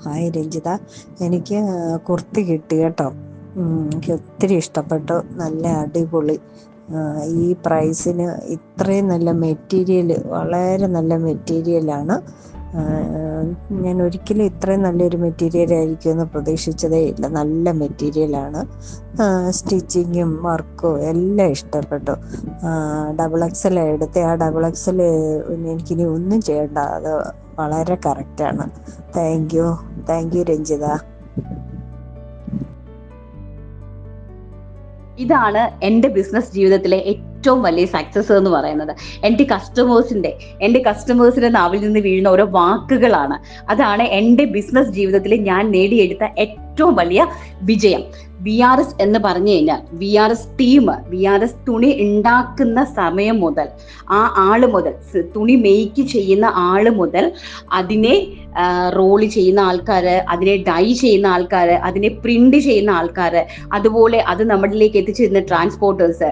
Hi Ranjitha. എനിക്ക് കുർത്തി കിട്ടി കേട്ടോ. എനിക്ക് ഒത്തിരി ഇഷ്ടപ്പെട്ടു. നല്ല അടിപൊളി. ഈ പ്രൈസിന് ഇത്രയും നല്ല മെറ്റീരിയൽ, വളരെ നല്ല മെറ്റീരിയലാണ്. ഞാൻ ഒരിക്കലും ഇത്രയും നല്ലൊരു മെറ്റീരിയൽ ആയിരിക്കുമെന്ന് പ്രതീക്ഷിച്ചതേ ഇല്ല. നല്ല മെറ്റീരിയലാണ്. സ്റ്റിച്ചിങ്ങും വർക്കും എല്ലാം ഇഷ്ടപ്പെട്ടു. XXL എടുത്ത ആ XXL എനിക്കിനി ഒന്നും ചെയ്യണ്ട, അത് വളരെ കറക്റ്റാണ്. Thank you Ranjitha. ഇതാണ് എൻ്റെ ബിസിനസ് ജീവിതത്തിലെ ഏറ്റവും വലിയ സക്സസ് എന്ന് പറയുന്നത്. എൻ്റെ കസ്റ്റമേഴ്സിന്റെ നാവിൽ നിന്ന് വീഴുന്ന ഓരോ വാക്കുകളാണ്. അതാണ് എൻ്റെ ബിസിനസ് ജീവിതത്തിൽ ഞാൻ നേടിയെടുത്ത ഏറ്റവും വലിയ വിജയം. VRS എന്ന് പറഞ്ഞു കഴിഞ്ഞാൽ VRS ടീം, VRS തുണി ഉണ്ടാക്കുന്ന സമയം മുതൽ, ആ ആള് മുതൽ, തുണി മെയ്ക്ക് ചെയ്യുന്ന ആള് മുതൽ, അതിനെ റോള് ചെയ്യുന്ന ആൾക്കാര്, അതിനെ ഡൈ ചെയ്യുന്ന ആൾക്കാര്, അതിനെ പ്രിന്റ് ചെയ്യുന്ന ആൾക്കാര്, അതുപോലെ അത് നമ്മളിലേക്ക് എത്തിച്ചിരുന്ന ട്രാൻസ്പോർട്ടേഴ്സ്,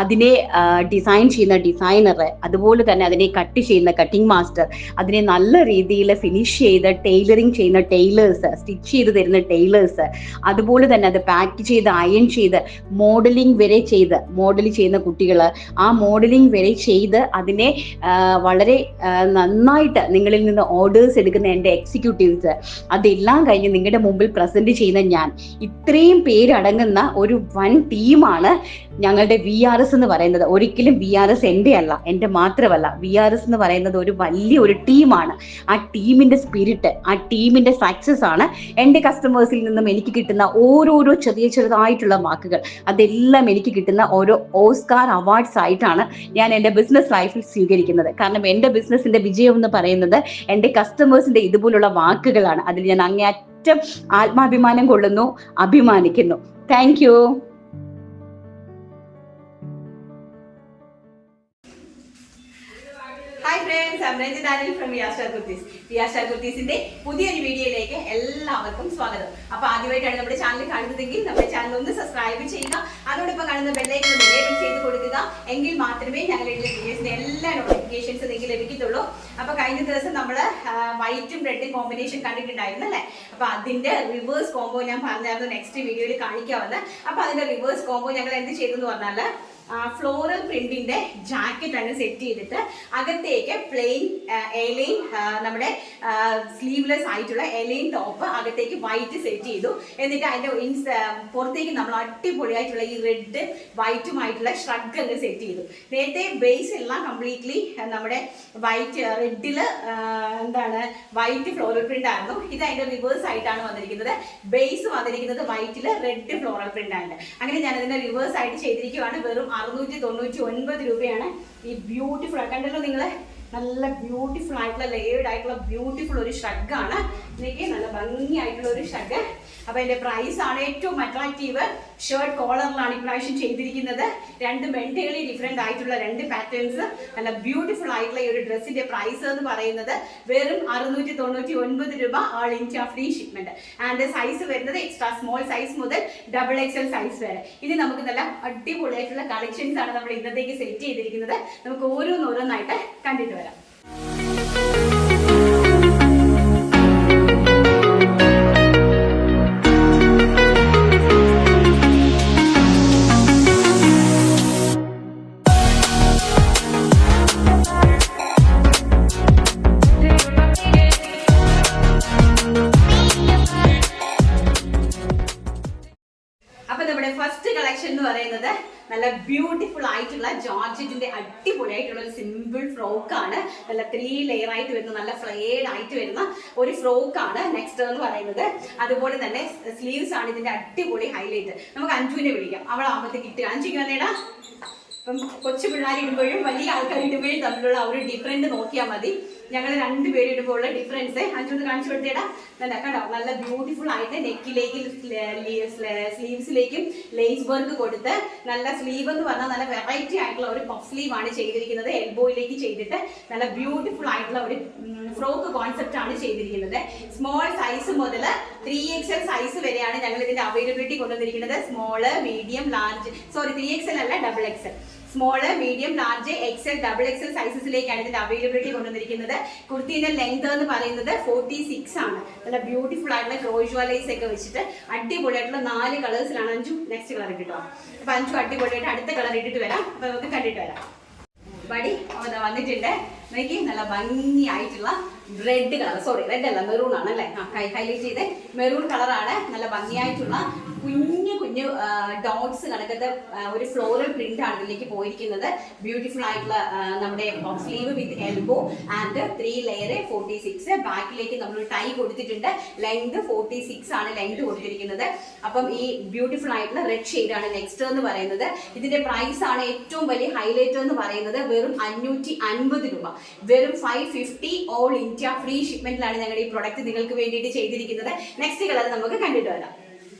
അതിനെ ഡിസൈൻ ചെയ്യുന്ന ഡിസൈനർ, അതുപോലെ തന്നെ അതിനെ കട്ട് ചെയ്യുന്ന കട്ടിംഗ് മാസ്റ്റർ, അതിനെ നല്ല രീതിയിൽ ഫിനിഷ് ചെയ്ത് ടൈലറിങ് ചെയ്യുന്ന ടൈലേഴ്സ്, സ്റ്റിച്ച് ചെയ്ത് തരുന്ന ടൈലേഴ്സ്, അതുപോലെ തന്നെ അത് പാക്ക് ചെയ്ത് അയൺ ചെയ്ത് മോഡലിംഗ് വരെ ചെയ്ത് മോഡൽ ചെയ്യുന്ന കുട്ടികൾ, ആ മോഡലിംഗ് വരെ ചെയ്ത് അതിനെ വളരെ നന്നായിട്ട് നിങ്ങളിൽ നിന്ന് ഓർഡേഴ്സ് എടുക്കുന്ന എൻ്റെ എക്സിക്യൂട്ടീവ്സ്, അതെല്ലാം കഴിഞ്ഞ് നിങ്ങളുടെ മുമ്പിൽ പ്രസന്റ് ചെയ്യുന്ന ഞാൻ, ഇത്രയും പേരടങ്ങുന്ന ഒരു വൻ ടീമാണ് ഞങ്ങളുടെ VRS എന്ന് പറയുന്നത്. ഒരിക്കലും VRS എൻ്റെ അല്ല, എൻ്റെ മാത്രമല്ല. VRS എന്ന് പറയുന്നത് ഒരു വലിയൊരു ടീമാണ്. ആ ടീമിന്റെ സ്പിരിറ്റ്, ആ ടീമിന്റെ സക്സസ് ആണ് എൻ്റെ കസ്റ്റമേഴ്സിൽ നിന്നും എനിക്ക് കിട്ടുന്ന ഓരോരോ ചെറുതായിട്ടുള്ള വാക്കുകൾ. അതെല്ലാം എനിക്ക് കിട്ടുന്ന ഓരോ ഓസ്കാർ അവാർഡ്സ് ആയിട്ടാണ് ഞാൻ എൻ്റെ ബിസിനസ് ലൈഫിൽ സ്വീകരിക്കുന്നത്. കാരണം എൻ്റെ ബിസിനസിന്റെ വിജയം എന്ന് പറയുന്നത് എൻ്റെ കസ്റ്റമേഴ്സിന്റെ ഇതുപോലുള്ള വാക്കുകളാണ്. അതിൽ ഞാൻ അങ്ങേയറ്റം ആത്മാഭിമാനം കൊള്ളുന്നു, അഭിമാനിക്കുന്നു. Thank you. Hi friends, I am Ranjitha from Viastar Kurtis. Viastar കുർത്തീസിന്റെ പുതിയൊരു വീഡിയോയിലേക്ക് എല്ലാവർക്കും സ്വാഗതം. അപ്പൊ ആദ്യമായിട്ടാണ് നമ്മുടെ ചാനൽ കാണുന്നതെങ്കിൽ നമ്മുടെ ചാനൽ ഒന്ന് സബ്സ്ക്രൈബ് ചെയ്യുക, അതോടൊപ്പം കാണുന്ന ബെല്ലൈക്കൺ എനേബിൾ ചെയ്ത് കൊടുക്കുക. എങ്കിൽ മാത്രമേ ഞങ്ങളുടെ വീഡിയോസിന്റെ എല്ലാ നോട്ടിഫിക്കേഷൻസ് നിങ്ങൾക്ക് ലഭിക്കത്തുള്ളൂ. അപ്പൊ കഴിഞ്ഞ ദിവസം നമ്മൾ വൈറ്റും റെഡും കോമ്പിനേഷൻ കണ്ടിട്ടുണ്ടായിരുന്നു അല്ലേ? അപ്പൊ അതിന്റെ റിവേഴ്സ് കോംബോ ഞാൻ പറഞ്ഞായിരുന്നു നെക്സ്റ്റ് വീഡിയോയിൽ കാണിക്കാവുന്നത്. അപ്പൊ അതിന്റെ റിവേഴ്സ് കോംബോ ഞങ്ങൾ എന്ത് ചെയ്തു എന്ന് പറഞ്ഞാൽ, ഫ്ലോറൽ പ്രിന്റിന്റെ ജാക്കറ്റ് ആണ് സെറ്റ് ചെയ്തിട്ട് അകത്തേക്ക് പ്ലെയിൻ എലൈൻ, നമ്മുടെ സ്ലീവ്ലെസ് ആയിട്ടുള്ള എലൈൻ ടോപ്പ് അകത്തേക്ക് വൈറ്റ് സെറ്റ് ചെയ്തു. എന്നിട്ട് അതിന്റെ പുറത്തേക്ക് നമ്മൾ അടിപൊളിയായിട്ടുള്ള ഈ റെഡ് വൈറ്റുമായിട്ടുള്ള ഷ്രഗ് അങ്ങ് സെറ്റ് ചെയ്തു. നേരത്തെ ബേസ് എല്ലാം കംപ്ലീറ്റ്ലി നമ്മുടെ വൈറ്റ് റെഡില് വൈറ്റ് ഫ്ലോറൽ പ്രിന്റ് ആയിരുന്നു. ഇത് അതിന്റെ റിവേഴ്സ് ആയിട്ടാണ് വന്നിരിക്കുന്നത്. ബേസ് വന്നിരിക്കുന്നത് വൈറ്റില് റെഡ് ഫ്ലോറൽ പ്രിന്റ് ആണ്. അങ്ങനെ ഞാൻ അതിന്റെ റിവേഴ്സ് ആയിട്ട് ചെയ്തിരിക്കുകയാണ്. വെറും 699 രൂപയാണ്. ഈ ബ്യൂട്ടിഫുൾ കണ്ടല്ലോ നിങ്ങള്, നല്ല ബ്യൂട്ടിഫുൾ ആയിട്ടുള്ള ലേയേർഡ് ആയിട്ടുള്ള ബ്യൂട്ടിഫുൾ ഒരു ഷ്രഗാണ്. ഇതിലേക്ക് നല്ല ഭംഗിയായിട്ടുള്ള ഒരു ഷ്രഗ്. അപ്പൊ അതിന്റെ പ്രൈസ് ആണ് ഏറ്റവും അട്രാക്റ്റീവ്. ഷർട്ട് കോളറിലാണ് ഇപ്രാവശ്യം ചെയ്തിരിക്കുന്നത്. രണ്ട് മെന്റലി ഡിഫറെന്റ് ആയിട്ടുള്ള രണ്ട് പാറ്റേൺസ്, നല്ല ബ്യൂട്ടിഫുൾ ആയിട്ടുള്ള ഈ ഒരു ഡ്രസ്സിന്റെ പ്രൈസ് എന്ന് പറയുന്നത് വെറും 699 രൂപ, all India free shipment. And size വരുന്നത് എക്സ്ട്രാ സ്മോൾ സൈസ് മുതൽ XXL സൈസ് വരെ. ഇനി നമുക്ക് നല്ല അടിപൊളിയായിട്ടുള്ള കളക്ഷൻസ് ആണ് നമ്മൾ ഇന്നത്തേക്ക് സെറ്റ് ചെയ്തിരിക്കുന്നത്. നമുക്ക് ഓരോന്നോരോന്നായിട്ട് കണ്ടിട്ട് വരാം. ഫസ്റ്റ് കളക്ഷൻ എന്ന് പറയുന്നത് നല്ല ബ്യൂട്ടിഫുൾ ആയിട്ടുള്ള ജോർജറ്റിന്റെ അടിപൊളിയായിട്ടുള്ള ഒരു സിമ്പിൾ ഫ്രോക്കാണ്. നല്ല 3 ലെയർ ആയിട്ട് വരുന്ന, നല്ല ഫ്ലെയർഡ് ആയിട്ട് വരുന്ന ഒരു ഫ്രോക്കാണ് നെക്സ്റ്റ് എന്ന് പറയുന്നത്. അതുപോലെ തന്നെ സ്ലീവ്സ് ആണ് ഇതിന്റെ അടിപൊളി ഹൈലൈറ്റ്. നമുക്ക് അഞ്ജുവിനെ വിളിക്കാം, അവളാകുമ്പോഴത്തേക്ക് ഇട്ട് അഞ്ജുക്ക് വന്നേടാ. ഇപ്പം കൊച്ചു പിള്ളേർ ഇടുമ്പോഴും വലിയ ആൾക്കാർ ഇടുമ്പോഴും തമ്മിലുള്ള ഒരു ഡിഫറൻറ്റ് നോക്കിയാൽ മതി. ഞങ്ങൾ രണ്ടുപേരും ഇടുമ്പോൾ ഉള്ള ഡിഫറൻസ് അഞ്ചൊന്ന് കാണിച്ചു കൊടുത്തേടാ. കണ്ടോ, നല്ല ബ്യൂട്ടിഫുൾ ആയിട്ട് നെക്കിലേക്ക് സ്ലീവ്സിലേക്കും ലേസ് വർക്ക് കൊടുത്ത്, നല്ല സ്ലീവ് എന്ന് പറഞ്ഞാൽ നല്ല വെറൈറ്റി ആയിട്ടുള്ള ഒരു പഫ് സ്ലീവ് ആണ് ചെയ്തിരിക്കുന്നത്. എൽബോയിലേക്ക് ചെയ്തിട്ട് നല്ല ബ്യൂട്ടിഫുൾ ആയിട്ടുള്ള ഒരു ഫ്രോക്ക് കോൺസെപ്റ്റ് ആണ് ചെയ്തിരിക്കുന്നത്. സ്മോൾ സൈസ് മുതൽ 3XL സൈസ് വരെയാണ് ഞങ്ങൾ ഇതിന്റെ അവൈലബിലിറ്റി കൊണ്ടുവന്നിരിക്കുന്നത്. സ്മോള്, മീഡിയം, ലാർജ്, 3XL അല്ല, XXL. Small, medium, large, XL, double XL സൈസസിലേക്കാണ് ഇതിന്റെ അവൈലബിലിറ്റി കൊണ്ടുവന്നിരിക്കുന്നത്. കുർത്തിന്റെ ലെങ്ത് എന്ന് പറയുന്നത് 46 ആണ്. നല്ല ബ്യൂട്ടിഫുൾ ആയിട്ടുള്ള ക്രോഷ്വാലൈസ് ഒക്കെ വെച്ചിട്ട് അടിപൊളിയായിട്ടുള്ള 4 കളേഴ്സിലാണ്. അഞ്ചു നെക്സ്റ്റ് കളർ ഇട്ടിട്ടോ. അപ്പൊ അഞ്ചു അടിപൊളിയായിട്ട് അടുത്ത കളർ ഇട്ടിട്ട് വരാം. അപ്പൊ നമുക്ക് കണ്ടിട്ട് വരാം. ബടി വന്നിട്ടുണ്ട്. നോക്കി നല്ല ഭംഗിയായിട്ടുള്ള റെഡ് കളർ, സോറി റെഡ് അല്ല മെറൂൺ ആണ് അല്ലേ, ഹൈലൈറ്റ് ചെയ്ത് മെറൂൺ കളറാണ്. നല്ല ഭംഗിയായിട്ടുള്ള കുഞ്ഞു കുഞ്ഞു ഡോട്ട്സ് കണക്കത്തെ ഒരു ഫ്ലോറൽ പ്രിന്റ് ആണ് ഇതിലേക്ക് പോയിരിക്കുന്നത്. ബ്യൂട്ടിഫുൾ ആയിട്ടുള്ള നമ്മുടെ sleeve with elbow and 3 layer 46. ബാക്കിലേക്ക് നമ്മൾ ടൈ കൊടുത്തിട്ടുണ്ട്. ലെങ്ത് 46 ആണ് ലെങ്ത് കൊടുത്തിരിക്കുന്നത്. അപ്പം ഈ ബ്യൂട്ടിഫുൾ ആയിട്ടുള്ള റെഡ് ഷെയ്ഡ് ആണ് നെക്സ്റ്റ് എന്ന് പറയുന്നത്. ഇതിന്റെ പ്രൈസ് ആണ് ഏറ്റവും വലിയ ഹൈലൈറ്റ് എന്ന് പറയുന്നത്. വെറും 550 രൂപ, വെറും 550 ഓൾ ഇന്ത്യ ഫ്രീ ഷിപ്മെന്റിലാണ് ഞങ്ങളുടെ ഈ പ്രൊഡക്റ്റ് നിങ്ങൾക്ക് വേണ്ടിയിട്ട് ചെയ്തിരിക്കുന്നത്. നെക്സ്റ്റ് കളർ നമുക്ക് കണ്ടിട്ട് വരാം.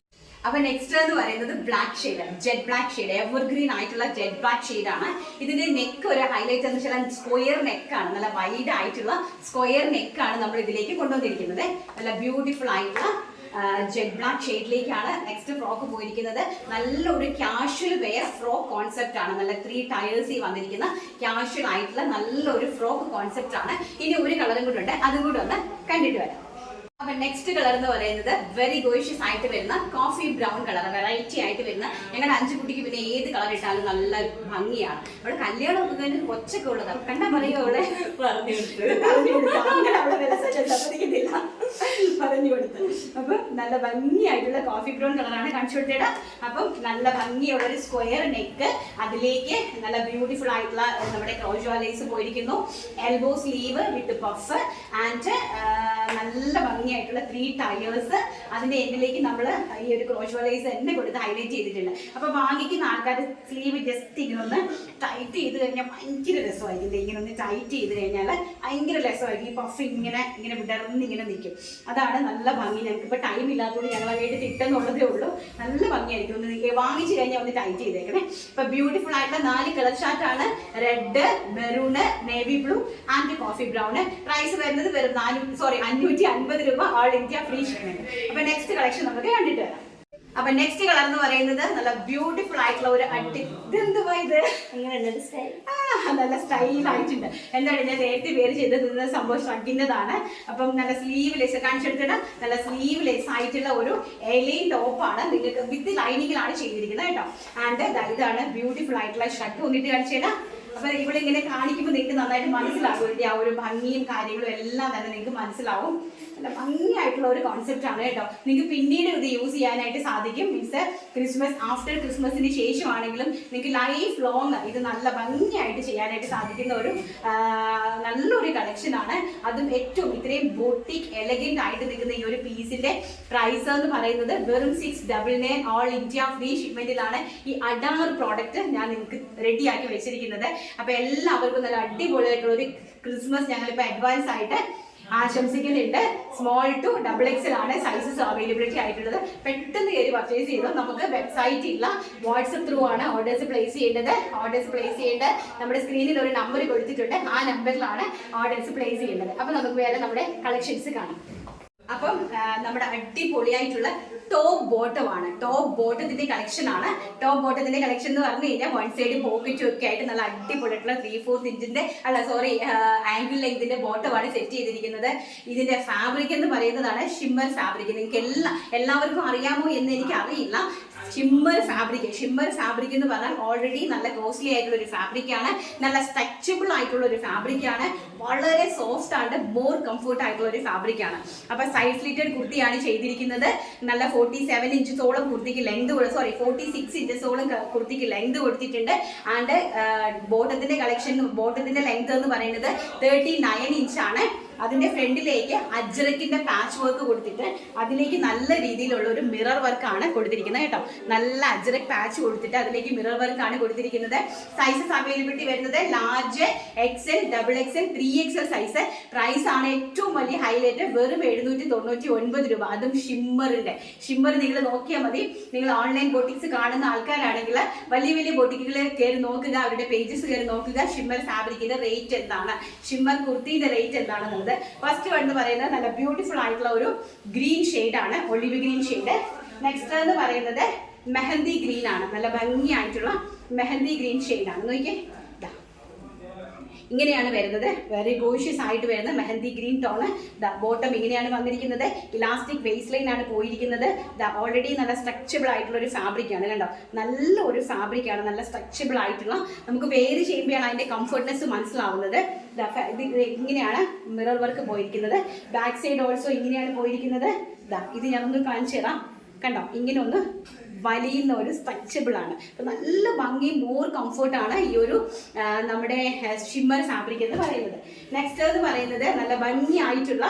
അപ്പൊ നെക്സ്റ്റ് എന്ന് പറയുന്നത് black shade, jet black shade, evergreen ആയിട്ടുള്ള ജെറ്റ് ബ്ലാക്ക് ഷെയ്ഡ് ആണ്. ഇതിന്റെ നെക്ക് ഒരു ഹൈലൈറ്റ് എന്ന് വെച്ചാൽ സ്ക്വയർ നെക്കാണ്. നല്ല വൈഡ് ആയിട്ടുള്ള സ്ക്വയർ നെക്കാണ് നമ്മൾ ഇതിലേക്ക് കൊണ്ടുവന്നിരിക്കുന്നത്. നല്ല ബ്യൂട്ടിഫുൾ ആയിട്ടുള്ള ജെറ്റ് ബ്ലാക്ക് ഷെയ്ഡിലേക്കാണ് നെക്സ്റ്റ് ഫ്രോക്ക് പോയിരിക്കുന്നത്. നല്ലൊരു കാഷ്വൽ വെയർ ഫ്രോക്ക് കോൺസെപ്റ്റ് ആണ്. നല്ല 3 ടയേഴ്സിൽ വന്നിരിക്കുന്ന കാഷ്വൽ ആയിട്ടുള്ള നല്ലൊരു ഫ്രോക്ക് കോൺസെപ്റ്റ് ആണ്. ഇനി ഒരു കളറും കൂടെ ഉണ്ട്, അതും കൂടെ ഒന്ന് കണ്ടിട്ട് വരാം. അപ്പൊ നെക്സ്റ്റ് കളർ എന്ന് പറയുന്നത് വെരി ഗോഷ്യസ് ആയിട്ട് വരുന്ന കോഫി ബ്രൗൺ കളർ, വെറൈറ്റി ആയിട്ട് വരുന്ന. ഞങ്ങളുടെ 5 കുട്ടിക്ക് പിന്നെ ഏത് കളർ ഇട്ടാലും നല്ല ഭംഗിയാണ്. അവിടെ കല്യാണം ഒക്കെ കഴിഞ്ഞ് കൊച്ചൊക്കെ ഉള്ളതാണ്. കണ്ടാ പറയോ അവളെ പറഞ്ഞു കൊടുത്ത്. അപ്പൊ നല്ല ഭംഗിയായിട്ടുള്ള കോഫി ബ്രൗൺ കളറാണ് കാണിച്ചു കൊടുത്തേടാ. അപ്പം നല്ല ഭംഗിയുള്ള ഒരു സ്ക്വയർ നെക്ക്, അതിലേക്ക് നല്ല ബ്യൂട്ടിഫുൾ ആയിട്ടുള്ള നമ്മുടെ ക്രോഷ്വാലൈസ് പോയിരിക്കുന്നു. Elbow sleeve with puff and നല്ല ഭംഗിയായിട്ടുള്ള 3 ടയേഴ്സ്. അതിന്റെ എൻഡിലേക്ക് നമ്മൾ ഈ ഒരു ക്രോഷ്വാലൈസ് തന്നെ കൊടുത്ത് ഹൈലൈറ്റ് ചെയ്തിട്ടുണ്ട്. അപ്പൊ വാങ്ങിക്കുന്ന ആൾക്കാർ സ്ലീവ് ജസ്റ്റ് ഇങ്ങനെ ഒന്ന് ടൈറ്റ് ചെയ്ത് കഴിഞ്ഞാൽ ഭയങ്കര രസമായിരിക്കും. ഇങ്ങനെ ഒന്ന് ടൈറ്റ് ചെയ്ത് കഴിഞ്ഞാൽ ഭയങ്കര രസമായിരിക്കും. ഈ പഫ് ഇങ്ങനെ വിടർന്ന് ഇങ്ങനെ നിൽക്കും. അതാണ് നല്ല ഭംഗി. ഞങ്ങൾക്ക് ഇപ്പൊ ടൈം ഇല്ലാത്തതുകൊണ്ട് ഞങ്ങൾ വേണ്ടി തിട്ടെന്നുള്ളതേ ഉള്ളൂ. നല്ല ഭംഗിയായിരിക്കും. ഒന്ന് വാങ്ങിച്ചു കഴിഞ്ഞാൽ ഒന്ന് ടൈറ്റ് ചെയ്തേക്കണേ. ഇപ്പൊ ബ്യൂട്ടിഫുൾ ആയിട്ടുള്ള 4 കളർ ചാർട്ടാണ്. Red, maroon, navy blue and coffee brown. Price വരുന്നത് വെറും 550 രൂപ ഓൾ ഇന്ത്യ ഫ്രീ ഷിപ്മെന്റ്. അപ്പൊ നെക്സ്റ്റ് കളക്ഷൻ നമുക്ക് കണ്ടിട്ട് വരാം. അപ്പൊ നെക്സ്റ്റ് കളർ എന്ന് പറയുന്നത് നല്ല ബ്യൂട്ടിഫുൾ ആയിട്ടുള്ള ഒരു ഇതെന്തുവാ ഇത്, നല്ല സ്റ്റൈൽ ആയിട്ടുണ്ട്. എന്താണ് ഞാൻ നേരത്തെ പേര് ചെയ്തത് സംഭവം ഷ്രഗിൻ്റെതാണ്. അപ്പം നല്ല സ്ലീവ്ലെസ് കാണിച്ചെടുത്തിട്ട് നല്ല സ്ലീവ്ലെസ് ആയിട്ടുള്ള ഒരു എലൈൻ ടോപ്പാണ്. നിങ്ങൾക്ക് വിത്ത് ലൈനിങ്ങിലാണ് ചെയ്തിരിക്കുന്നത് കേട്ടോ. ആൻഡ് ഇതാണ് ബ്യൂട്ടിഫുൾ ആയിട്ടുള്ള ഷർട്ട് വന്നിട്ട് കാണിച്ചേരാ. അപ്പൊ ഇവിടെ ഇങ്ങനെ കാണിക്കുമ്പോൾ നിങ്ങൾക്ക് നന്നായിട്ട് മനസ്സിലാകും. ഇതിന്റെ ആ ഒരു ഭംഗിയും കാര്യങ്ങളും എല്ലാം തന്നെ നിങ്ങൾക്ക് മനസ്സിലാവും. നല്ല ഭംഗിയായിട്ടുള്ള ഒരു കോൺസെപ്റ്റ് ആണ് കേട്ടോ. നിങ്ങൾക്ക് പിന്നീട് ഇത് യൂസ് ചെയ്യാനായിട്ട് സാധിക്കും. മീൻസ് ക്രിസ്മസ് ആഫ്റ്റർ ക്രിസ്മസിന് ശേഷമാണെങ്കിലും നിങ്ങൾക്ക് ലൈഫ് ലോങ് ഇത് നല്ല ഭംഗിയായിട്ട് ചെയ്യാനായിട്ട് സാധിക്കുന്ന ഒരു നല്ലൊരു കളക്ഷൻ ആണ്. അതും ഏറ്റവും ഇത്രയും ബോട്ടിക് എലഗന്റ് ആയിട്ട് നിൽക്കുന്ന ഈ ഒരു പീസിന്റെ പ്രൈസ് എന്ന് പറയുന്നത് വെറും 699 ഓൾ ഇന്ത്യ ഫ്രീ ഷിപ്മെന്റിലാണ് ഈ അഡാർ പ്രോഡക്റ്റ് ഞാൻ നിങ്ങൾക്ക് റെഡിയാക്കി വെച്ചിരിക്കുന്നത്. അപ്പൊ എല്ലാവർക്കും നല്ല അടിപൊളിയായിട്ടുള്ള ഒരു ക്രിസ്മസ് ഞങ്ങളിപ്പോ അഡ്വാൻസ് ആയിട്ട് ആശംസിക്കുന്നുണ്ട്. സ്മോൾ ടു ഡബിൾ എക്സൽ ആണ് സൈസസ് അവൈലബിലിറ്റി ആയിട്ടുള്ളത്. പെട്ടെന്ന് കയറി പർച്ചേസ് ചെയ്തോ. നമുക്ക് വെബ്സൈറ്റ് ഇല്ല, വാട്സപ്പ് ത്രൂ ആണ് ഓർഡേഴ്സ് പ്ലേസ് ചെയ്യേണ്ടത്. ഓർഡേഴ്സ് പ്ലേസ് ചെയ്യേണ്ടത് നമ്മുടെ സ്ക്രീനിൽ ഒരു നമ്പർ കൊടുത്തിട്ടുണ്ട്. ആ നമ്പറിലാണ് ഓർഡേഴ്സ് പ്ലേസ് ചെയ്യേണ്ടത്. അപ്പൊ നമുക്ക് വേറെ നമ്മുടെ കളക്ഷൻസ് കാണാം. അപ്പം നമ്മുടെ അടിപൊളിയായിട്ടുള്ള ടോപ്പ് ബോട്ടം ആണ്. ടോപ്പ് ബോട്ടത്തിന്റെ കളക്ഷൻ ആണ്. ടോപ്പ് ബോട്ടത്തിന്റെ കളക്ഷൻ എന്ന് പറഞ്ഞു കഴിഞ്ഞാൽ 1 സൈഡ് പോക്കറ്റും ഒക്കെ ആയിട്ട് നല്ല അടിപൊളിയായിട്ടുള്ള 3/4 ഇഞ്ചിന്റെ ആംഗിൾ ലെങ്തിന്റെ ബോട്ടമാണ് സെറ്റ് ചെയ്തിരിക്കുന്നത്. ഇതിന്റെ ഫാബ്രിക് എന്ന് പറയുന്നതാണ് ഷിമ്മർ ഫാബ്രിക്. നിങ്ങൾക്ക് എല്ലാവർക്കും അറിയാമോ എന്ന് എനിക്ക് അറിയില്ല. ഷിമ്മർ ഫാബ്രിക് എന്ന് പറഞ്ഞാൽ ഓൾറെഡി നല്ല കോസ്റ്റ്ലി ആയിട്ടുള്ള ഒരു ഫാബ്രിക് ആണ്. നല്ല സ്ട്രെച്ചബിൾ ആയിട്ടുള്ള ഒരു ഫാബ്രിക് ആണ്. വളരെ സോഫ്റ്റ് ആണ്, മോർ കംഫർട്ട് ആയിട്ടുള്ള ഒരു ഫാബ്രിക് ആണ്. അപ്പൊ സൈഡ് സ്ലിറ്റഡ് കുർത്തിയാണ് ചെയ്തിരിക്കുന്നത്. നല്ല 47 ഇഞ്ചസോളം കുർത്തിക്ക് ലെങ്ത് 46 ഇഞ്ചസോളം കുർത്തിക്ക് ലെങ്ത് കൊടുത്തിട്ടുണ്ട്. ആൻഡ് ബോട്ടത്തിന്റെ ലെങ്ത് എന്ന് പറയുന്നത് 39 ഇഞ്ചാണ്. അതിന്റെ ഫ്രണ്ടിലേക്ക് അജ്രക്കിന്റെ പാച്ച് വർക്ക് കൊടുത്തിട്ട് അതിലേക്ക് നല്ല രീതിയിലുള്ള ഒരു മിറർ വർക്ക് ആണ് കൊടുത്തിരിക്കുന്നത് കേട്ടോ. നല്ല അജ്രക് പാച്ച് കൊടുത്തിട്ട് അതിലേക്ക് മിറർ വർക്ക് ആണ് കൊടുത്തിരിക്കുന്നത്. സൈസസ് അവൈലബിലിറ്റി വരുന്നത് large, XL, double XL, 3XL size. Price ആണ് ഏറ്റവും വലിയ ഹൈലൈറ്റ്. വെറും 799 രൂപ. അതും ഷിമ്മർ നിങ്ങൾ നോക്കിയാൽ മതി. നിങ്ങൾ ഓൺലൈൻ ബോട്ടിക്സ് കാണുന്ന ആൾക്കാരാണെങ്കിൽ വലിയ ബോട്ടിക്കുകൾ കയറി നോക്കുക, അവരുടെ പേജസ് കയറി നോക്കുക. ഷിമ്മർ ഫാബ്രിക്കിന്റെ റേറ്റ് എന്താണ്, ഷിമ്മർ കുർത്തിന്റെ റേറ്റ് എന്താണെന്നുള്ളത്. ഫസ്റ്റ് വൺ എന്ന് പറയുന്നത് നല്ല ബ്യൂട്ടിഫുൾ ആയിട്ടുള്ള ഒരു ഗ്രീൻ ഷെയ്ഡ് ആണ്, ഒളിവ് ഗ്രീൻ ഷെയ്ഡ്. നെക്സ്റ്റ് എന്ന് പറയുന്നത് മെഹന്തി ഗ്രീൻ ആണ്. നല്ല ഭംഗിയായിട്ടുള്ള മെഹന്തി ഗ്രീൻ ഷെയ്ഡാണ്. നോക്കിയേ, ഇങ്ങനെയാണ് വരുന്നത്. വെരി ഗോഷ്യസ് ആയിട്ട് വരുന്ന മെഹന്തി ഗ്രീൻ ടോണ്. ബോട്ടം ഇങ്ങനെയാണ് വന്നിരിക്കുന്നത്. ഇലാസ്റ്റിക് വേസ്റ്റ് ലൈൻ ആണ് പോയിരിക്കുന്നത്. ഓൾറെഡി നല്ല സ്ട്രക്ചബിൾ ആയിട്ടുള്ള ഒരു ഫാബ്രിക് ആണ്. കണ്ടോ, നല്ല ഒരു ഫാബ്രിക് ആണ്, നല്ല സ്ട്രക്ചബിൾ ആയിട്ടുള്ള. നമുക്ക് വേര് ചെയ്യുമ്പോഴാണ് അതിന്റെ കംഫർട്ട്നെസ് മനസ്സിലാവുന്നത്. ഇത് ഇങ്ങനെയാണ് മിറർ വർക്ക് പോയിരിക്കുന്നത്. ബാക്ക് സൈഡ് ഓൾസോ ഇങ്ങനെയാണ് പോയിരിക്കുന്നത്. ഇത് ഞാനൊന്ന് കാണിച്ചു തരാം. കണ്ടോ, ഇങ്ങനെ ഒന്ന് വലിയുന്ന ഒരു സ്ട്രെച്ചബിൾ ആണ്. അപ്പം നല്ല ഭംഗി, മോർ കംഫർട്ടാണ് ഈ ഒരു നമ്മുടെ ഷിമ്മർ ഫാബ്രിക് എന്ന് പറയുന്നത്. നെക്സ്റ്റ് എന്ന് പറയുന്നത് നല്ല ഭംഗിയായിട്ടുള്ള